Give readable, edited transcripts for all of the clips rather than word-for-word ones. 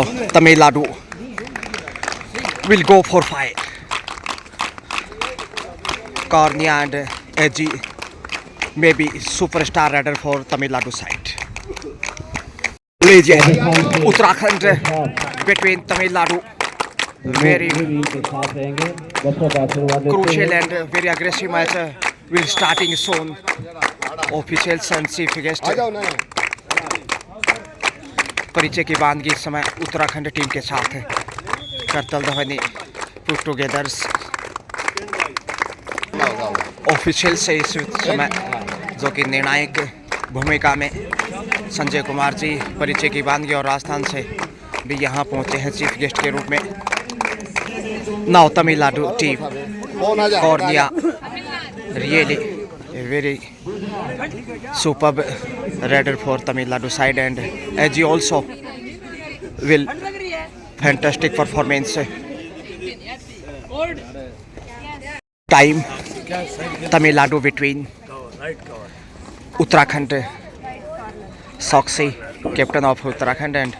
Tamil Nadu will go for fight. Cornea and Edgy maybe superstar rider for Tamil Nadu side. Legend Uttarakhand between Tamil Nadu. Very crucial and very aggressive match will starting soon. Officials and chief guest परिचय की बानगी इस समय Uttarakhand team के साथ है. करतल धवनी put togethers official से इस समय जो कि निर्णायक भूमिका में संजय कुमार जी परिचय की बानगी और राजस्थान से भी यहाँ पहुँचे हैं चीफ गेस्ट के रूप में. Now Tamil Nadu team cornea really very superb raider for Tamil Nadu side and Edgy also will fantastic performance. Time Tamil Nadu between Uttarakhand Soxy captain of Uttarakhand and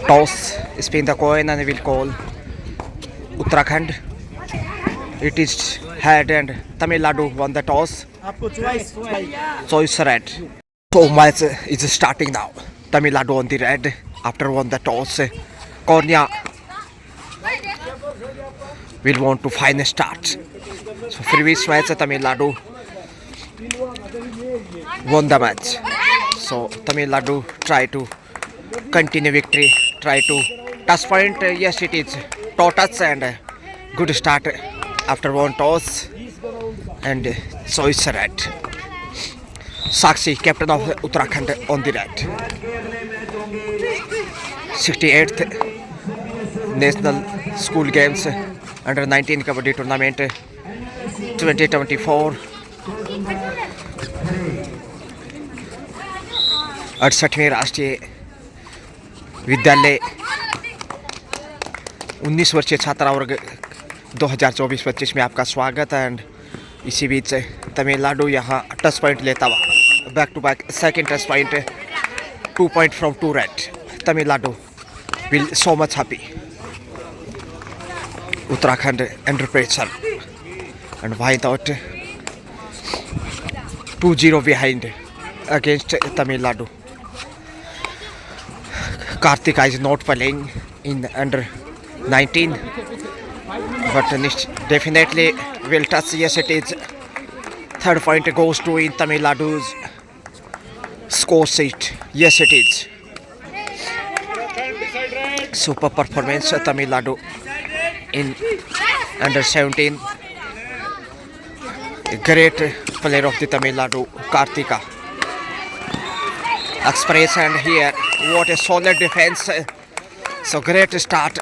toss spin the coin and will call Uttarakhand. It is head and Tamil Nadu won the toss. Choice red. So match is starting now. Tamil Nadu on the red after won the toss. Cornea will want to find a start. So previous match Tamil Nadu won the match. So Tamil Nadu try to continue victory. Try to touch point. Yes, it is touch and good start. After one toss and choice red. Sakshi, captain of Uttarakhand on the red. 68th National School Games Under 19 Kabaddi Tournament 2024. 68वें राष्ट्रीय विद्यालय 19 वर्षीय छात्रा वर्ग 2024-25 में आपका स्वागत है. And इसी बीच तमिलनाडु यहाँ टच पॉइंट लेता हुआ back to back second touch point 2 point from 2 raid. Tamil Nadu will so much happy. Uttarakhand under pressure and wide out 2-0 behind against Tamil Nadu. Karthika is not playing in under 19. But definitely will touch. Yes, it is. Third point goes to in Tamil Nadu's score sheet. Yes, it is. Super performance Tamil Nadu in under 17. Great player of the Tamil Nadu, Karthika. Express and here, what a solid defense. So great start.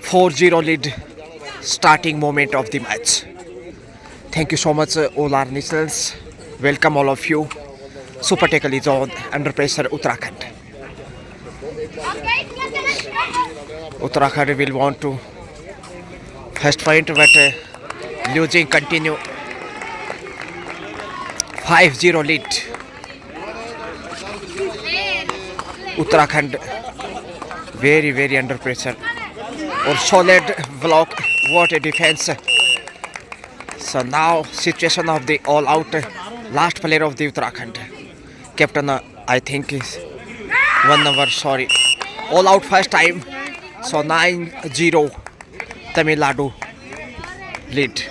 4-0 lead. Starting moment of the match. Thank you so much all our listeners. Welcome all of you. Super Tackle is on under pressure Uttarakhand. Uttarakhand will want to first point but losing continue. 5-0 lead. Uttarakhand very under pressure. Or solid block. What a defense. So now situation of the all out last player of the Uttarakhand. Captain I think is 1 number, sorry. All out first time. So 9-0 Tamil Nadu lead.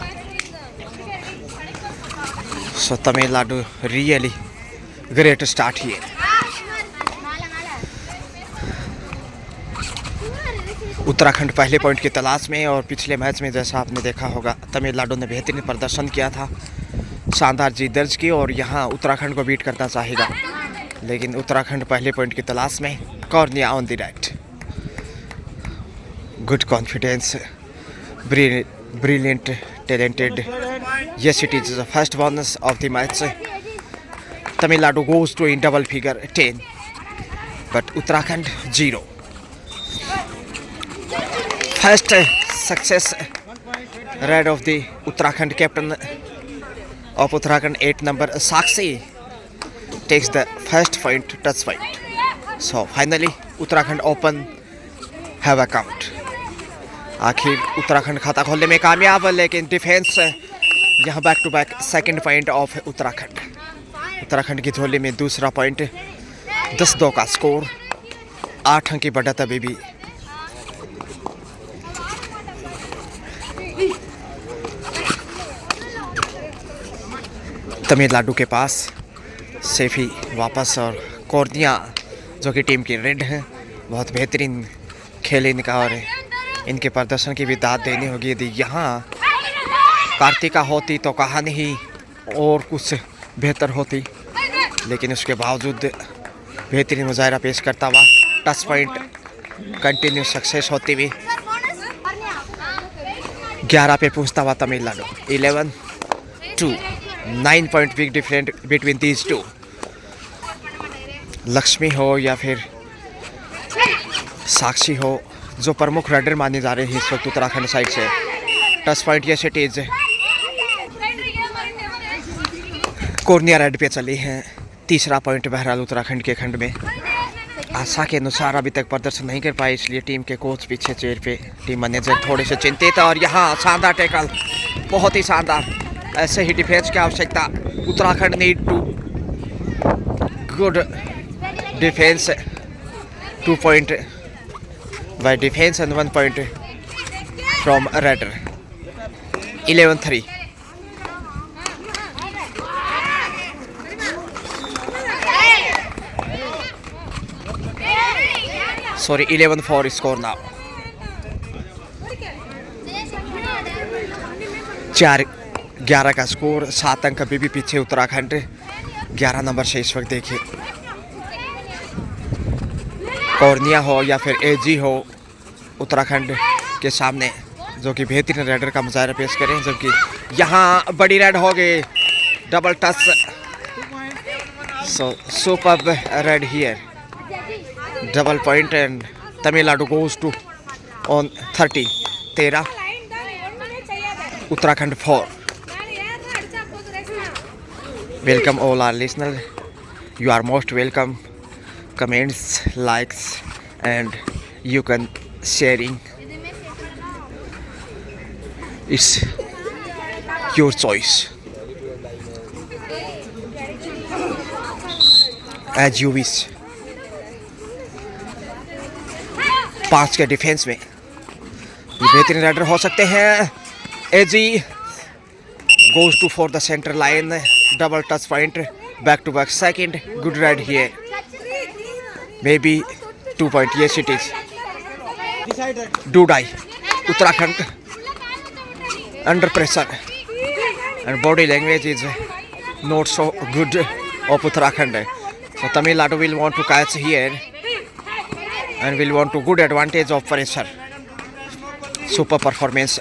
So Tamil Nadu really great start here. Uttarakhand पहले point की तलाश में और पिछले match में जैसा आपने देखा होगा तमिलनाडु ने बेहतरीन प्रदर्शन किया था, शानदार जीत दर्ज की और यहाँ उत्तराखंड को बीट करना चाहेगा. लेकिन उत्तराखंड पहले पॉइंट की तलाश में. Corner on the right. Good confidence, brilliant, talented. Yes, it is the first bonus of the match. Tamil Nadu goes to in double figure 10 but Uttarakhand 0. First success raid of the Uttarakhand captain of Uttarakhand 8 number Sakshi takes the first point touch point. So finally Uttarakhand open have account. आखिर उत्तराखंड खाता खोलने में कामयाब, लेकिन defence यहाँ back to back second point of Uttarakhand. Uttarakhand की झोली में दूसरा पॉइंट, 10-2 का स्कोर, 8 अंक की बढ़त अभी भी। तमिलनाडु के पास सेफी वापस, और कोर्दिया जो कि टीम की रेड है, बहुत बेहतरीन खेल इनका, और इनके प्रदर्शन की भी दाद देनी होगी। यदि यहाँ कार्तिका होती तो कहानी ही और कुछ बेहतर होती, लेकिन उसके बावजूद बेहतरीन मुजाहरा पेश करता हुआ टच पॉइंट कंटिन्यू सक्सेस होती हुई 11 पे पहुँचता हुआ Tamil Nadu. 11-2, 9 point big different between these two. Lakshmi हो या फिर साक्षी हो, जो प्रमुख राइडर माने जा रहे हैं इस वक्त उत्तराखंड साइड से। टच पॉइंट ये सिटीज कोर्निया रेड पे चली हैं। तीसरा पॉइंट बहरहाल उत्तराखंड के खंड में। आशा के अनुसार अभी तक प्रदर्शन नहीं कर पाए, इसलिए टीम के कोच पीछे चेयर पे, टीम मैनेजर थोड़े से चिंतित। और यहाँ शानदार टैकल, बहुत ही शानदार। ऐसे ही डिफेंस की आवश्यकता। Uttarakhand need to good defence. 2 पॉइंट by defense and 1 point from Raider. 11-3. Sorry, 11-4 score now. 4-11 का स्कोर, 7 अंक अभी भी पीछे उत्तराखंड 11 नंबर से इस वक्त। देखिए कोर्निया हो या फिर एजी हो, उत्तराखंड के सामने जो कि बेहतरीन राइडर का मुजाहरा पेश करें, जबकि यहाँ बड़ी राइड हो गई, double touch. So superb raid here, double point and Tamil Nadu goes to on 30। 13, Uttarakhand 4। Welcome all our listener, you are most welcome. Comments, likes, and you can sharing. It's your choice as you wish. 5 के defence में ये बेहतरीन rider हो सकते हैं। एजी goes to for the center line, double touch point, back to back second, good ride here. Maybe 2 point. Yes, it is. Dudai, Uttarakhand under pressure, and body language is not so good of Uttarakhand. So Tamil Nadu will want to catch here and will want to good advantage of pressure. Super performance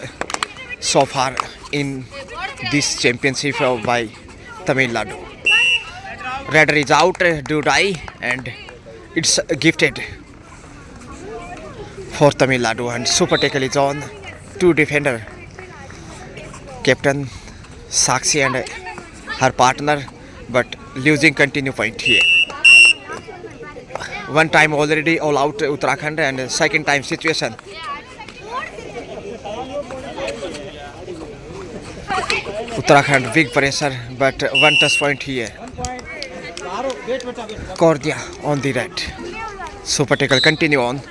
so far in this championship by Tamil Nadu. Raider is out, Dudai, and it's gifted for Tamil Nadu, and super tackle is on. 2 defender, Captain Sakshi and her partner, but losing continue point here. 1 time already all out Uttarakhand, and second time situation. Uttarakhand big pressure, but 1 touch point here. Cordia on the right. Super tackle continue on.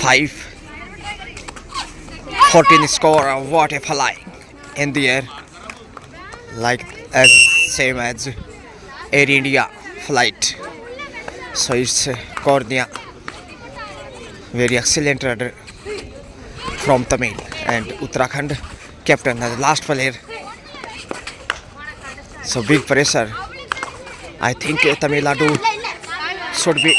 5-14 score. What a fly in the air, like as same as Air India flight. So it's Cordia, very excellent rider from Tamil, and Uttarakhand captain, the last player. So big pressure. I think Tamil Nadu should be,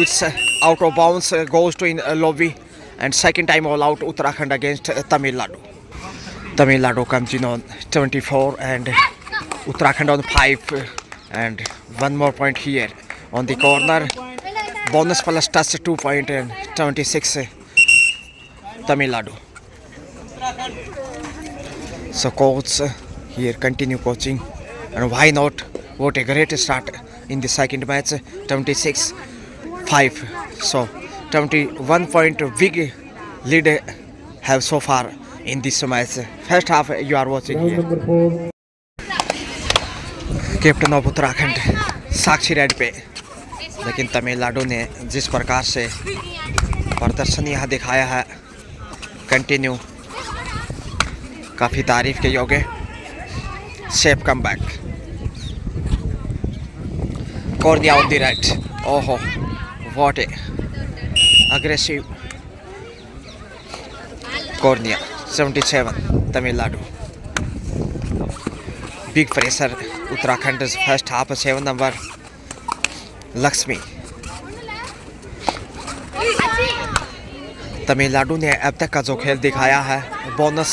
it's out of bounds, goes to in lobby, and second time all out Uttarakhand against Tamil Nadu. Tamil Nadu comes in on 24 and Uttarakhand on 5, and 1 more point here on the corner. Bonus plus touch 2 point and 26 Tamil Nadu. So coach here continue coaching, and why not? What a great start in the second match, 26-5. So 21 point big lead have so far in this match. First half you are watching here. Captain of Uttarakhand Sakshi red पे, लेकिन तमिलनाडु ने जिस प्रकार से प्रदर्शन यहाँ दिखाया है कंटिन्यू, काफ़ी तारीफ के योग्य। Safe come back, corner on the right, ओहो what a aggressive corner. 77 Tamil Nadu, big pressure Uttarakhand first half. 7 number Lakshmi. Tamil Nadu ने अब तक का जो खेल दिखाया है bonus,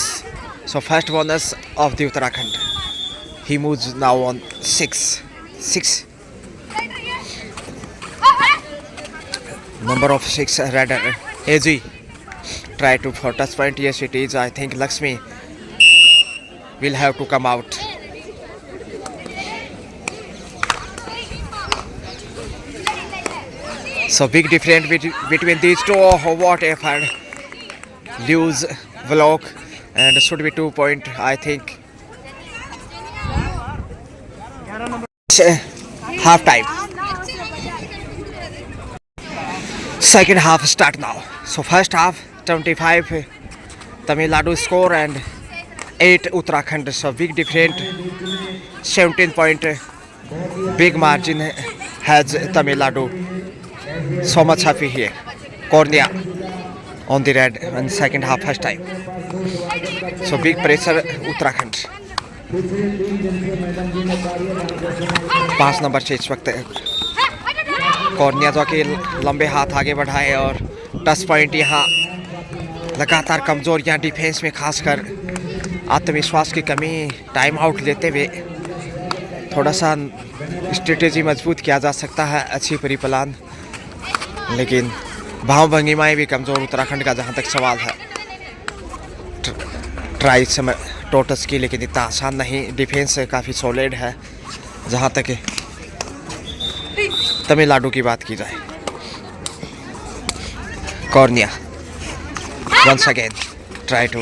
so first bonus of the Uttarakhand. He moves now on 6 number of 6 radar. AG try to for touch point. Yes it is. I think Lakshmi will have to come out. So big difference between these two. Oh, what effort. Lose block and should be 2 point, I think. Half time. Second half start now. So first half 25 Tamil Nadu score and 8 Uttarakhand. So big difference, 17 point big margin has Tamil Nadu. So much happy here. Cornea on the red and second half first time. So big pressure Uttarakhand. 5 number से इस वक्त cornea जो कि लंबे हाथ आगे बढ़ाए और टच पॉइंट यहाँ लगातार कमज़ोर, यहाँ डिफेंस में खासकर आत्मविश्वास की कमी, टाइम आउट लेते हुए थोड़ा सा स्ट्रेटेजी मजबूत किया जा सकता है, अच्छी परी प्लान, लेकिन भाव भंगिमाएँ भी कमज़ोर उत्तराखंड का जहाँ तक सवाल है। ट्राई समय टोटस की, लेकिन इतना आसान नहीं। डिफेंस काफ़ी सॉलिड है जहाँ तक तमिलनाडु की बात की जाए। Cornea once again try to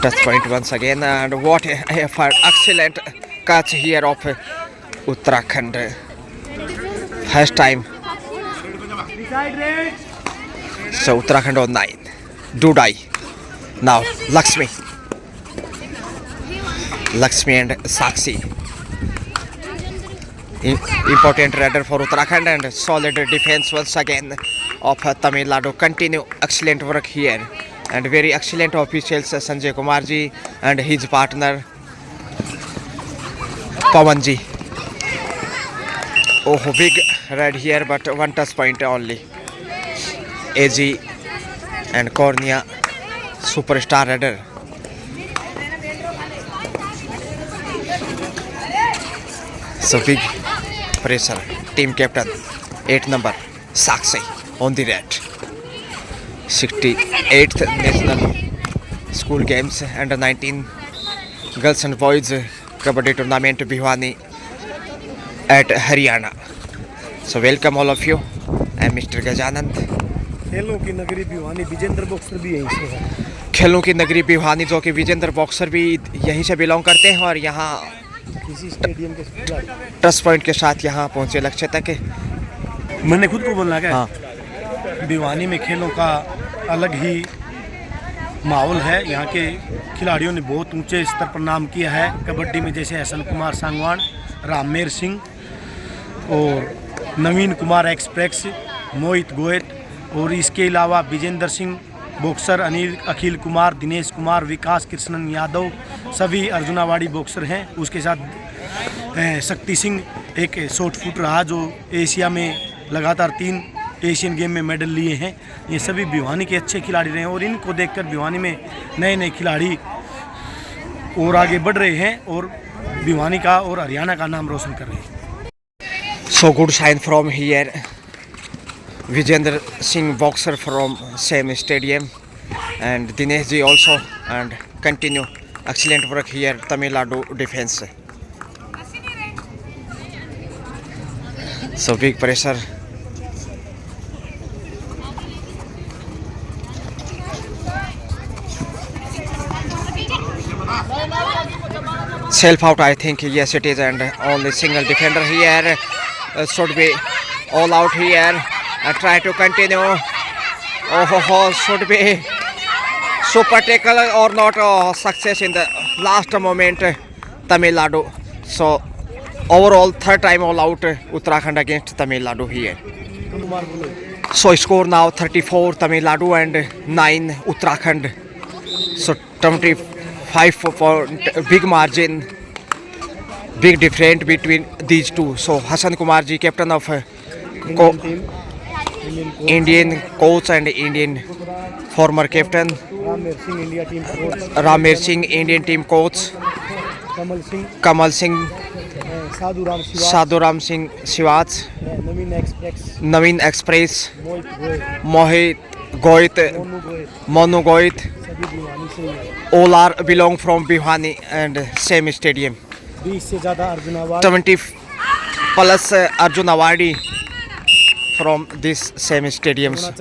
touch point once again and what effort, excellent catch here of Uttarakhand. First time. So Uttarakhand on 9. Dudai. Now Lakshmi and Sakshi. Important raider for Uttarakhand and solid defense once again of Tamil Nadu. Continue excellent work here and very excellent officials Sanjay Kumar ji and his partner Pawan ji. Oh, big raid here but one touch point only. AG and Cornea superstar raider. So big pressure. Team captain 8 number Sakshi on the red. 68th National School Games under 19 Girls and Boys Kabaddi Tournament Bhiwani at Haryana. So welcome all of you. I am Mr. Gajanand. खेलों की नगरी Bhiwani Vijendra boxer भी यहीं से है। खेलों की नगरी भिवानी जो कि विजेंद्र बॉक्सर भी यहीं से बिलोंग करते हैं और यहाँ इसी स्टेडियम के टच पॉइंट के साथ यहाँ पहुँचे लक्ष्य तक। मैंने खुद को बोलना है। हाँ, भिवानी में खेलों का अलग ही माहौल है। यहाँ के खिलाड़ियों ने बहुत ऊंचे स्तर पर नाम किया है कबड्डी में, जैसे हसन कुमार सांगवान, राममेर सिंह और नवीन कुमार एक्सप्रेस, मोहित गोयत और इसके अलावा विजेंद्र सिंह बॉक्सर, अखिल कुमार, दिनेश कुमार, विकास कृष्णन यादव सभी अर्जुनावाड़ी बॉक्सर हैं। उसके साथ शक्ति सिंह एक शॉर्ट फुट रहा जो एशिया में लगातार 3 एशियन गेम में मेडल लिए हैं। ये सभी भिवानी के अच्छे खिलाड़ी रहे हैं और इनको देखकर भिवानी में नए नए खिलाड़ी और आगे बढ़ रहे हैं और भिवानी का और हरियाणा का नाम रोशन कर रहे हैं। So good sign from here. Vijender Singh boxer from same stadium and Dinesh ji also and continue excellent work here Tamil Nadu defense. So big pressure. Self out, I think. Yes, it is, and only single defender here. Should be all out here. Try to continue. Oh, should be super tackle or not. Success in the last moment. Tamil Nadu. So overall third time all out. Uttarakhand against Tamil Nadu here. So score now 34 Tamil Nadu and 9 Uttarakhand. So 25 for big margin, big difference between these two. So Hassan Kumar ji, captain of Indian coach and Indian former captain. Ramer Singh, Indian team coach. Kamal Singh, Sadhuram Singh Shivaj, Naveen Express, Mohit Goit, Monu Goit. All are belong from Bhiwani and same stadium. 20 plus Arjun Awadi from this same stadiums.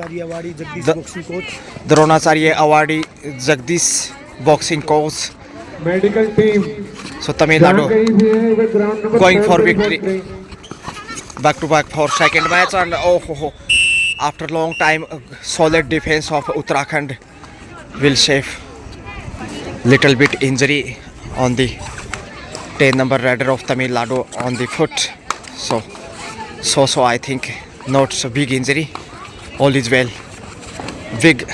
Dronacharya Awadi, Jagdish boxing coach. Medical team. So Tamil Nadu going for victory. Back to back for second match, and after long time solid defense of Uttarakhand will save little bit injury on the 10 number rider of Tamil Nadu on the foot. So I think not so big injury. All is well. Big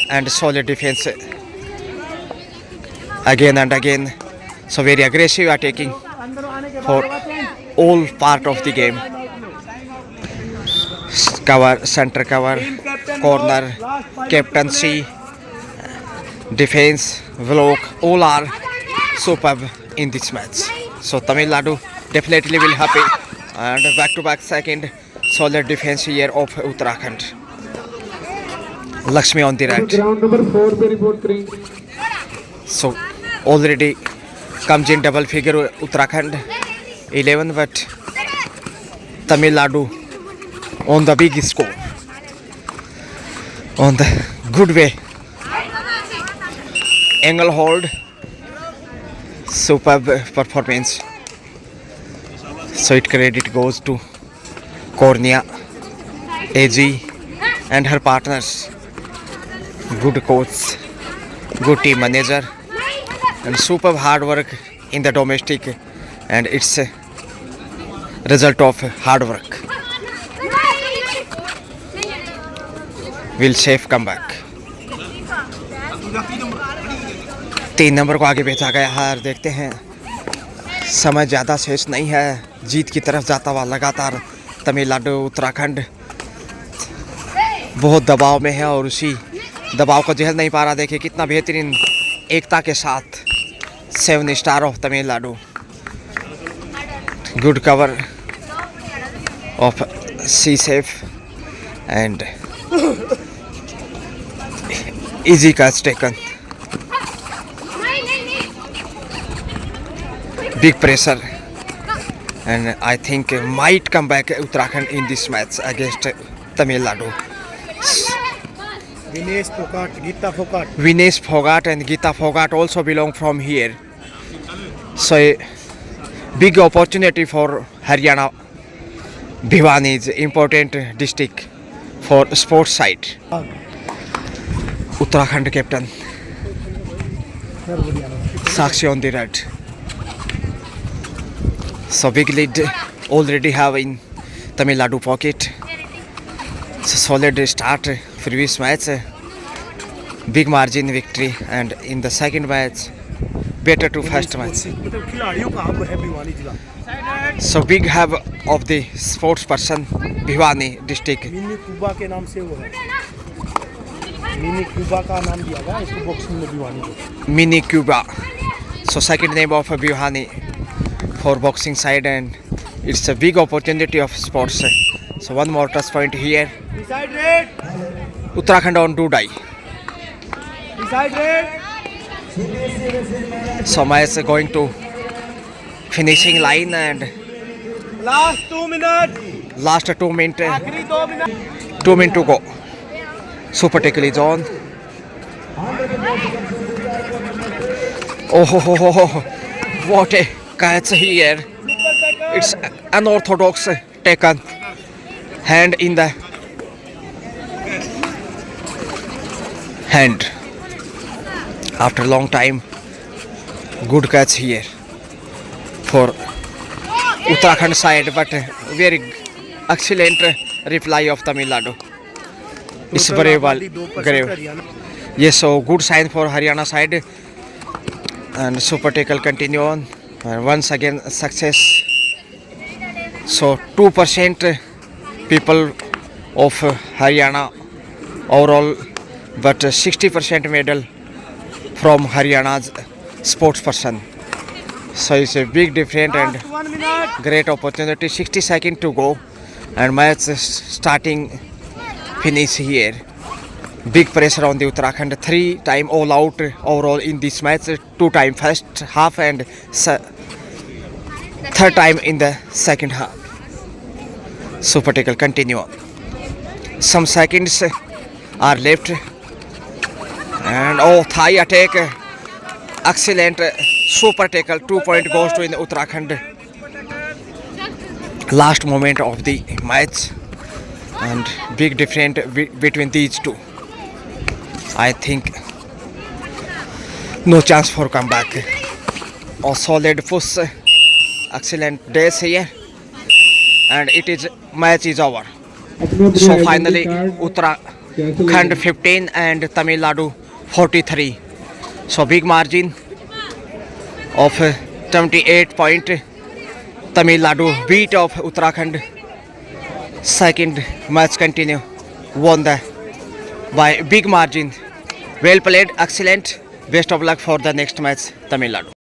and solid defense again and again. So very aggressive attacking for all part of the game. Cover, center cover, corner, captaincy, defense, block, all are superb in this match. So Tamil Nadu definitely will happy, and back to back second solid defense here of Uttarakhand. Lakshmi on the right. Ground number 4 पे report करें. So already comes in double figure Uttarakhand 11, but Tamil Nadu on the big score, on the good way. Angle hold, superb performance. So it credit goes to Cornea, AG and her partners. Good coach, good team manager, and superb hard work in the domestic, and it's a result of hard work. Will safe come back. 3 number को आगे भेजा गया है, और देखते हैं समय ज़्यादा शेष नहीं है, जीत की तरफ जाता हुआ लगातार तमिलनाडु। उत्तराखंड बहुत दबाव में है और उसी दबाव को झेल नहीं पा रहा। देखिए कितना बेहतरीन एकता के साथ 7 star of Tamil Nadu. Good cover of see safe and easy catch taken. Big pressure, and I think might come back Uttarakhand in this match against Tamil Nadu. Vinesh Phogat and Geeta Phogat also belong from here. So a big opportunity for Haryana. Bhiwani is important district for sports side. Uttarakhand captain Sakshi on the right. So big lead already have in Tamil Nadu pocket. So solid start previous match, big margin victory, and in the second match better to first match. So big have of the sports person Bhiwani district. Mini Cuba के नाम से वो है, mini Cuba का नाम दिया गया इसको बॉक्सिंग में भिवानी को। Mini Cuba. So second name of Bhiwani for boxing side, and it's a big opportunity of sports. So one more touch point here. Inside red, Uttarakhand on do die. inside red. So match going to finishing line, and Last 2 minutes. Last 2 minutes. 2 minutes to go. Super tackle is on. Oh, what a catch here. It's unorthodox taken. Hand in the hand. After a long time, good catch here for Uttarakhand side, but very excellent reply of Tamil Nadu. It's very well. Yes, so good sign for Haryana side. And super tackle continue on. And once again success. So 2% people of Haryana overall, but 60% medal from Haryana's sports person. So it's a big difference and great opportunity. 60 seconds to go and match starting finish here. Big pressure on the Uttarakhand. 3-time all out overall in this match. 2-time first half and third time in the second half. Super tackle continue on. Some seconds are left. And thigh attack. Excellent super tackle. 2 point goes to in Uttarakhand. Last moment of the match. And big difference between these two. I think no chance for comeback. A solid push. Excellent days here. And it is match is over. So finally Uttarakhand 15 and Tamil Nadu 43. So big margin of 28 point. Tamil Nadu beat of Uttarakhand. Second match continue. Won the by big margin. Well played, excellent. Best of luck for the next match, Tamil Nadu.